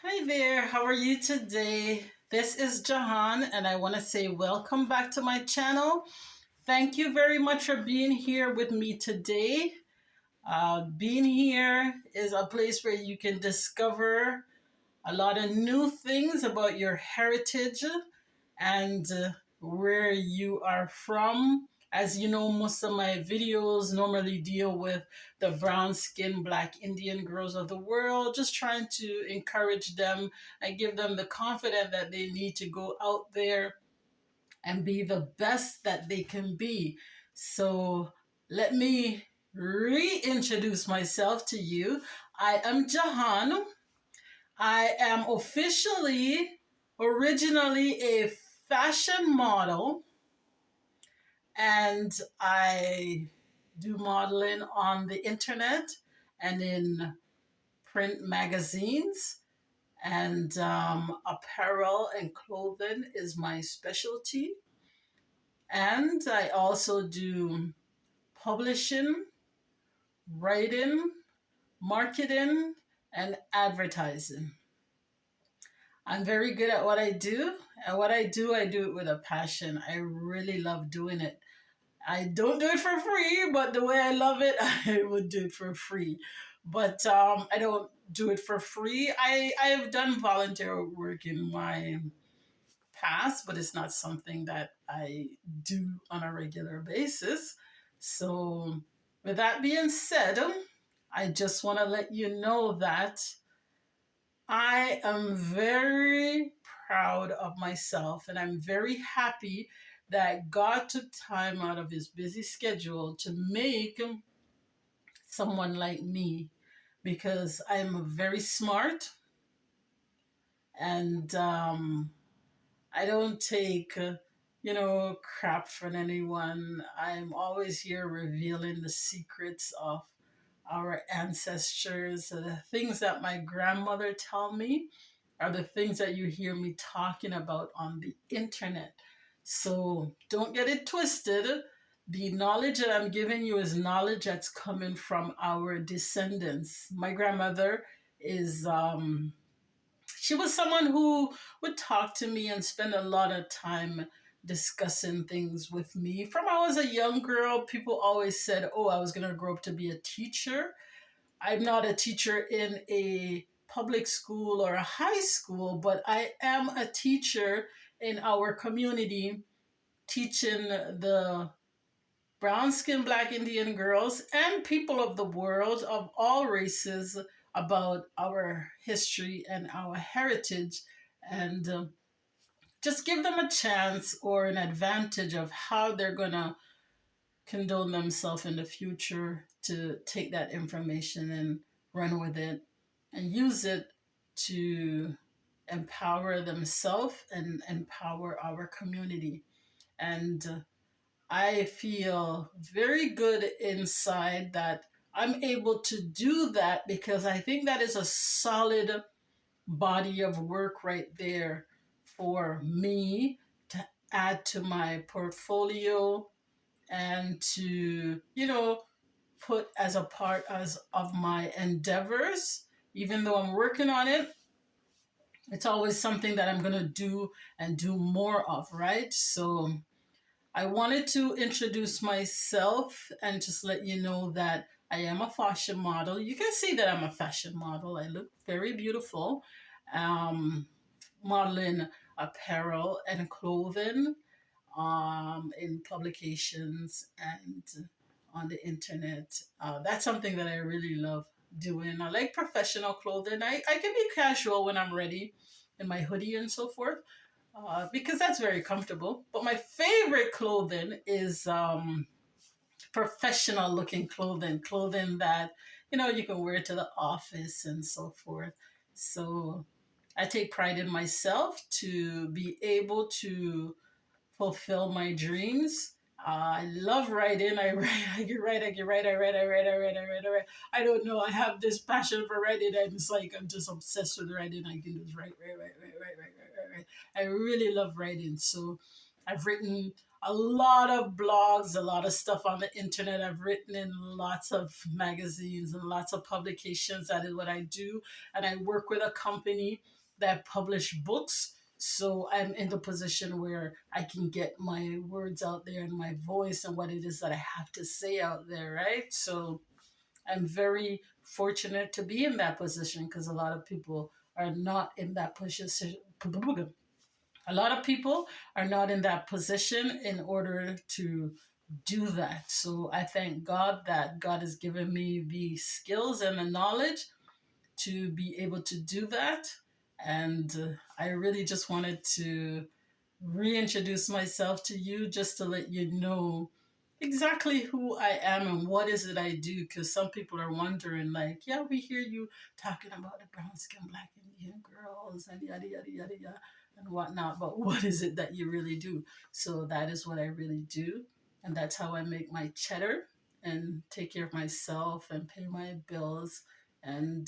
Hi there, how are you today? This is Jahan, and I want to say welcome back to my channel. Thank you very much for being here with me today. Being here is a place where you can discover a lot of new things about your heritage and where you are from. As you know, most of my videos normally deal with the brown skinned Black Indian girls of the world, just trying to encourage them and give them the confidence that they need to go out there and be the best that they can be. So let me reintroduce myself to you. I am Jahan. I am originally a fashion model, and I do modeling on the internet and in print magazines. And apparel and clothing is my specialty. And I also do publishing, writing, marketing, and advertising. I'm very good at what I do. And what I do it with a passion. I really love doing it. I don't do it for free, but the way I love it, I would do it for free. But I don't do it for free. I have done volunteer work in my past, but it's not something that I do on a regular basis. So, with that being said, I just want to let you know that I am very proud of myself and I'm very happy that God took time out of his busy schedule to make someone like me because I'm very smart and I don't take, crap from anyone. I'm always here revealing the secrets of our ancestors, the things that my grandmother told me are the things that you hear me talking about on the internet. So don't get it twisted. The knowledge that I'm giving you is knowledge that's coming from our descendants. My grandmother is she was someone who would talk to me and spend a lot of time discussing things with me. From I was a young girl, people always said, "Oh, I was going to grow up to be a teacher." I'm not a teacher in a public school or a high school, but I am a teacher in our community, teaching the brown skinned Black Indian girls and people of the world of all races about our history and our heritage and just give them a chance or an advantage of how they're going to condone themselves in the future to take that information and run with it and use it to empower themselves and empower our community. And I feel very good inside that I'm able to do that because I think that is a solid body of work right there for me to add to my portfolio and to, put as a part as of my endeavors. Even though I'm working on it, it's always something that I'm going to do and do more of, right? So I wanted to introduce myself and just let you know that I am a fashion model. You can see that I'm a fashion model. I look very beautiful. Um, Modeling apparel and clothing in publications and on the internet. That's something that I really love doing. I like professional clothing. I can be casual when I'm ready in my hoodie and so forth because that's very comfortable. But my favorite clothing is professional looking clothing that, you can wear to the office and so forth. So I take pride in myself to be able to fulfill my dreams. I love writing. I write, I can write, I can write, I write, I write, I write, I write, I write. I don't know. I have this passion for writing. I'm just obsessed with writing. I can just write, write, write, write, write, write, write, write, write. I really love writing. So I've written a lot of blogs, a lot of stuff on the internet. I've written in lots of magazines and lots of publications. That is what I do. And I work with a company that publish books. So I'm in the position where I can get my words out there and my voice and what it is that I have to say out there, right? So I'm very fortunate to be in that position because a lot of people are not in that position. A lot of people are not in that position in order to do that. So I thank God that God has given me the skills and the knowledge to be able to do that. And I really just wanted to reintroduce myself to you just to let you know exactly who I am and what is it I do. Because some people are wondering, like, yeah, we hear you talking about the brown skin, black Indian girls and yada, yada, yada, yada, and whatnot. But what is it that you really do? So that is what I really do. And that's how I make my cheddar and take care of myself and pay my bills. And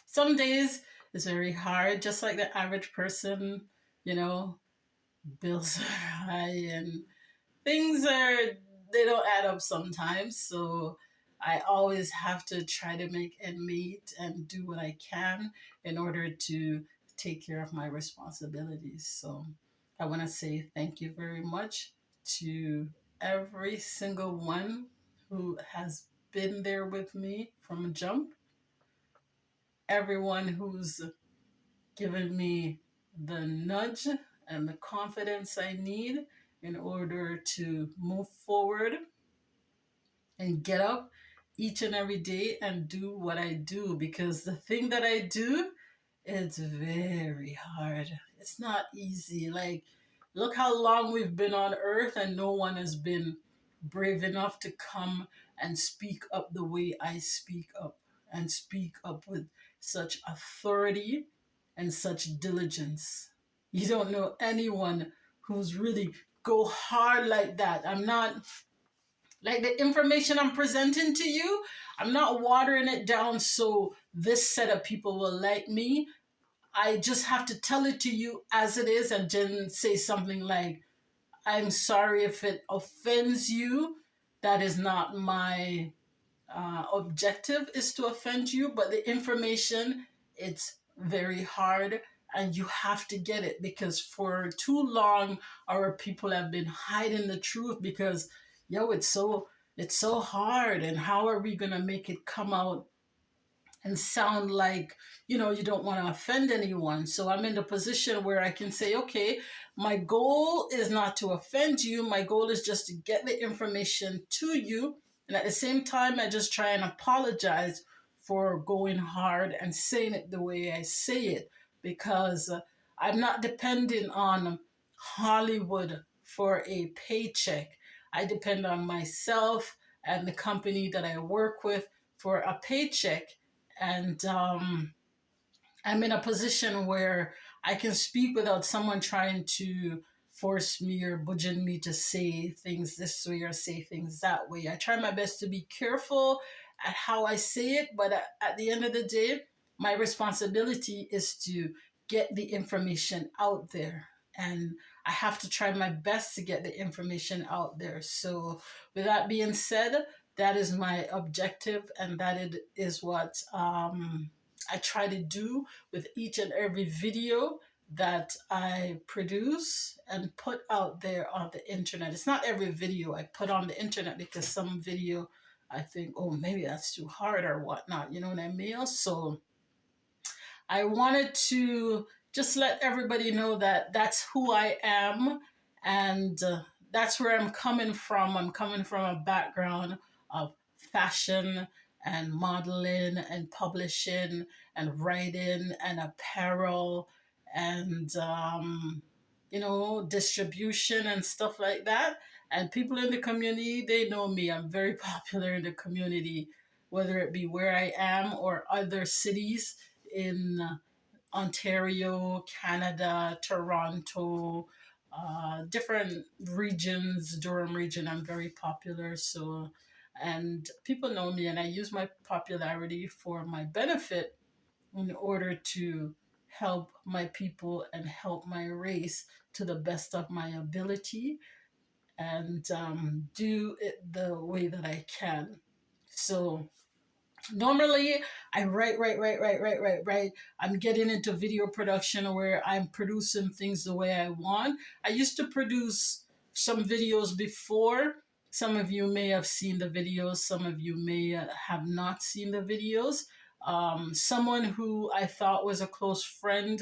some days it's very hard, just like the average person, you know, bills are high and things are, they don't add up sometimes. So I always have to try to make ends meet and do what I can in order to take care of my responsibilities. So I want to say thank you very much to every single one who has been there with me from jump, everyone who's given me the nudge and the confidence I need in order to move forward and get up each and every day and do what I do, because the thing that I do, it's very hard. It's not easy. Like, look how long we've been on earth and no one has been brave enough to come and speak up the way I speak up and speak up with such authority and such diligence. You don't know anyone who's really go hard like that. I'm not like the information I'm presenting to you, I'm not watering it down so this set of people will like me. I just have to tell it to you as it is and then say something like, I'm sorry if it offends you. That is not my objective is to offend you, but the information, it's very hard and you have to get it because for too long our people have been hiding the truth because yo, it's so hard, and how are we going to make it come out and sound like, you don't want to offend anyone. So I'm in the position where I can say, okay, my goal is not to offend you, my goal is just to get the information to you, and at the same time I just try and apologize for going hard and saying it the way I say it, because I'm not depending on Hollywood for a paycheck. I depend on myself and the company that I work with for a paycheck. And I'm in a position where I can speak without someone trying to force me or budging me to say things this way or say things that way. I try my best to be careful at how I say it, but at the end of the day, my responsibility is to get the information out there. And I have to try my best to get the information out there. So, with that being said, that is my objective, and that it is what I try to do with each and every video that I produce and put out there on the internet. It's not every video I put on the internet because some video I think, oh, maybe that's too hard or whatnot, you know what I mean? So I wanted to just let everybody know that that's who I am, and that's where I'm coming from. I'm coming from a background of fashion and modeling and publishing and writing and apparel and distribution and stuff like that. And people in the community, they know me. I'm very popular in the community, whether it be where I am or other cities in Ontario, Canada, Toronto, different regions, Durham region. I'm very popular. So, and people know me, and I use my popularity for my benefit in order to help my people and help my race to the best of my ability, and do it the way that I can. So normally I write. I'm getting into video production where I'm producing things the way I want. I used to produce some videos before. Some of you may have seen the videos, some of you may have not seen the videos. Someone who I thought was a close friend,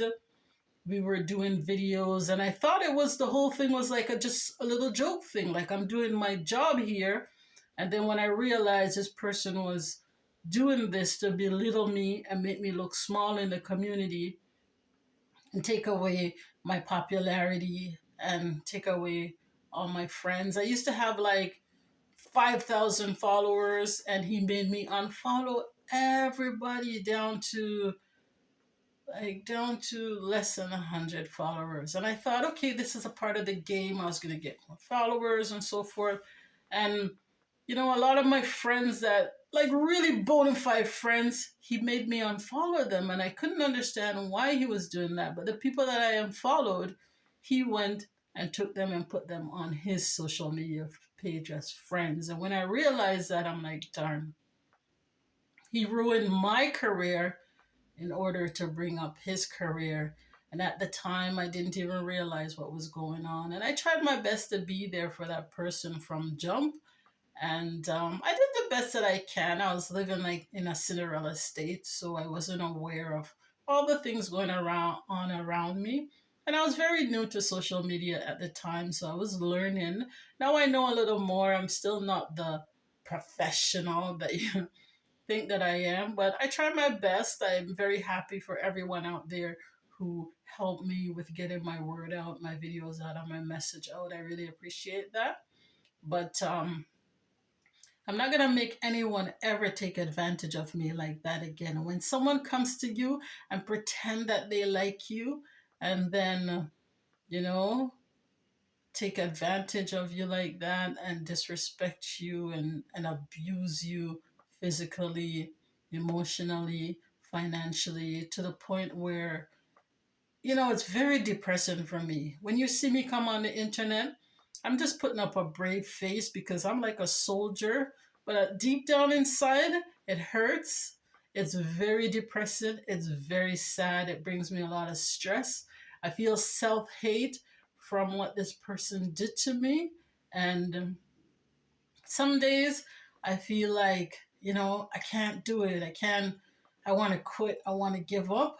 we were doing videos, and I thought it was, the whole thing was like just a little joke thing, like I'm doing my job here. And then when I realized this person was doing this to belittle me and make me look small in the community and take away my popularity and take away all my friends. I used to have like 5,000 followers, and he made me unfollow everybody down to less than 100 followers. And I thought, okay, this is a part of the game. I was going to get more followers and so forth. And, a lot of my friends that, like really bona fide friends, he made me unfollow them. And I couldn't understand why he was doing that. But the people that I unfollowed, he went and took them and put them on his social media page as friends. And when I realized that, I'm like, darn, he ruined my career in order to bring up his career. And at the time, I didn't even realize what was going on. And I tried my best to be there for that person from jump. And I did the best that I can. I was living like in a Cinderella state, so I wasn't aware of all the things going around me. And I was very new to social media at the time, so I was learning. Now I know a little more. I'm still not the professional that you think that I am, but I try my best. I'm very happy for everyone out there who helped me with getting my word out, my videos out, and my message out. I really appreciate that. But I'm not going to make anyone ever take advantage of me like that again. When someone comes to you and pretend that they like you and then, you know, take advantage of you like that and disrespect you and abuse you physically, emotionally, financially, to the point where, it's very depressing for me. When you see me come on the internet, I'm just putting up a brave face because I'm like a soldier, but deep down inside, it hurts. It's very depressing. It's very sad. It brings me a lot of stress. I feel self hate from what this person did to me. And some days I feel like, I can't do it. I want to quit. I want to give up.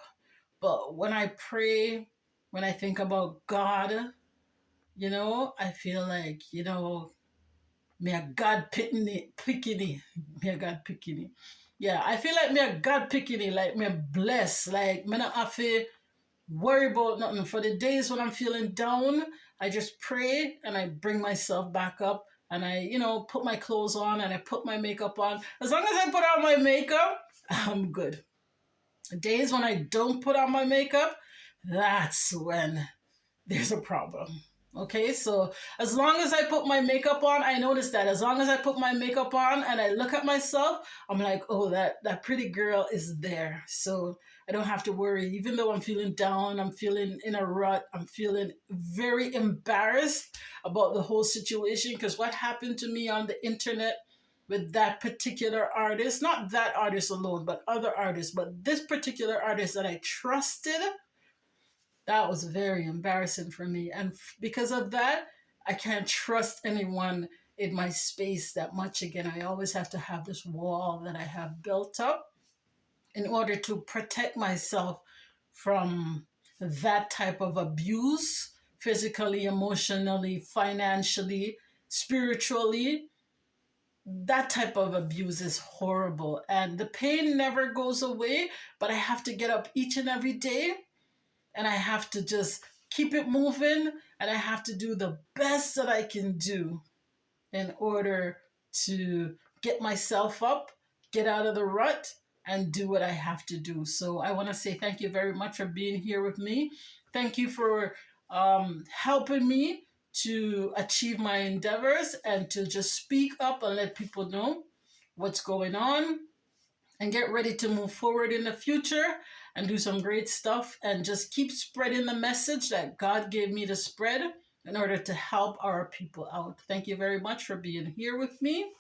But when I pray, when I think about God, I feel like, may a God pickini. May a God pickini. Yeah, I feel like me a God pickini, like me blessed, like me not have to worry about nothing. For the days when I'm feeling down, I just pray and I bring myself back up, and I, put my clothes on and I put my makeup on. As long as I put on my makeup, I'm good. Days when I don't put on my makeup, that's when there's a problem. Okay, so as long as I put my makeup on, I notice that as long as I put my makeup on and I look at myself, I'm like, oh, that pretty girl is there. So I don't have to worry. Even though I'm feeling down, I'm feeling in a rut, I'm feeling very embarrassed about the whole situation, because what happened to me on the internet with that particular artist, not that artist alone, but other artists, but this particular artist that I trusted, that was very embarrassing for me. And because of that, I can't trust anyone in my space that much again. I always have to have this wall that I have built up in order to protect myself from that type of abuse, physically, emotionally, financially, spiritually. That type of abuse is horrible, and the pain never goes away, but I have to get up each and every day, and I have to just keep it moving, and I have to do the best that I can do in order to get myself up, get out of the rut, and do what I have to do. So I want to say thank you very much for being here with me. Thank you for helping me to achieve my endeavors and to just speak up and let people know what's going on. and get ready to move forward in the future and do some great stuff and just keep spreading the message that God gave me to spread in order to help our people out. Thank you very much for being here with me.